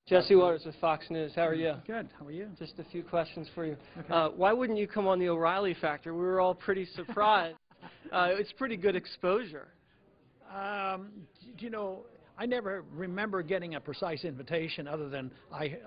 Jesse Waters with Fox News. How are you? Good. How are you? Just a few questions for you. Okay. Why wouldn't you come on the O'Reilly Factor? We were all pretty surprised. It's pretty good exposure. You know, I never remember getting a precise invitation other than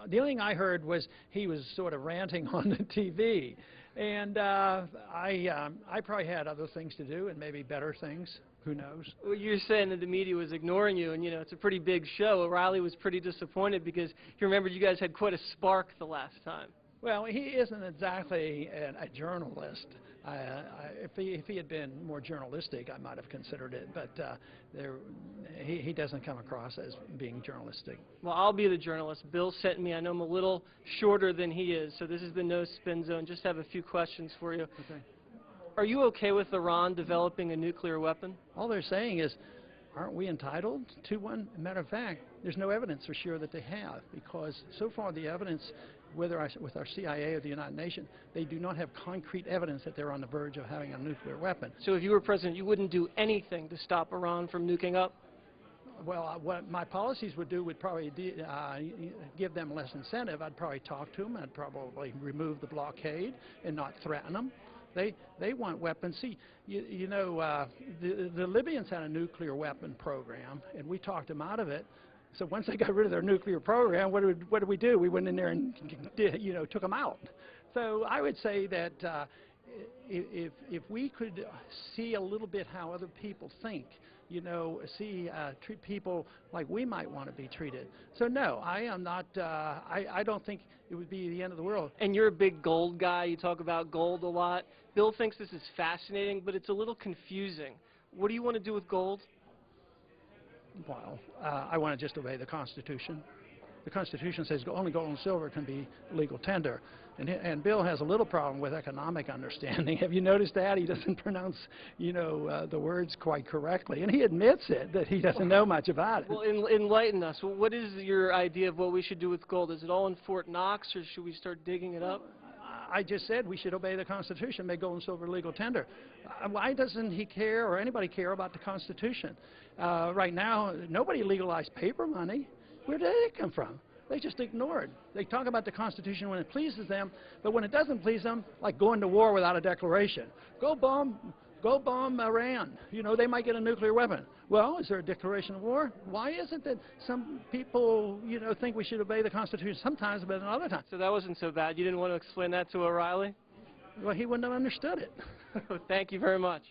the only thing I heard was he was sort of ranting on the TV. And I probably had other things to do and maybe better things. Who knows? Well, you're saying that the media was ignoring you, and, you know, it's a pretty big show. O'Reilly was pretty disappointed because he remembered you guys had quite a spark the last time. Well, he isn't exactly a journalist. If he had been more journalistic, I might have considered it, but he doesn't come across as being journalistic. Well, I'll be the journalist. Bill sent me. I know I'm a little shorter than he is, so this is the no spin zone. Just have a few questions for you. Okay. Are you okay with Iran developing a nuclear weapon? All they're saying is, aren't we entitled to one? Matter of fact, there's no evidence for sure that they have, because so far the evidence, whether with our CIA or the United Nations, they do not have concrete evidence that they're on the verge of having a nuclear weapon. So if you were president, you wouldn't do anything to stop Iran from nuking up? Well, what my policies would do would probably give them less incentive. I'd probably talk to them. I'd probably remove the blockade and not threaten them. They want weapons. See, you know, the Libyans had a nuclear weapon program, and we talked them out of it. So once they got rid of their nuclear program, what did we do? We went in there and took them out. So I would say that if we could see a little bit how other people think, treat people like we might want to be treated. So no, I am not. I don't think it would be the end of the world. And you're a big gold guy. You talk about gold a lot. Bill thinks this is fascinating, but it's a little confusing. What do you want to do with gold? Well, I want to just obey the Constitution. The Constitution says only gold and silver can be legal tender. And Bill has a little problem with economic understanding. Have you noticed that? He doesn't pronounce, the words quite correctly. And he admits it, that he doesn't know much about it. Well, enlighten us. What is your idea of what we should do with gold? Is it all in Fort Knox, or should we start digging it up? I just said we should obey the Constitution, make gold and silver legal tender. Why doesn't he care, or anybody care, about the Constitution? Right now, nobody legalized paper money. Where did it come from? They just ignore it. They talk about the Constitution when it pleases them, but when it doesn't please them, like going to war without a declaration. Go bomb Iran. They might get a nuclear weapon. Well, is there a declaration of war? Why is it that some people, think we should obey the Constitution sometimes, but another time? So that wasn't so bad. You didn't want to explain that to O'Reilly? Well, he wouldn't have understood it. Thank you very much.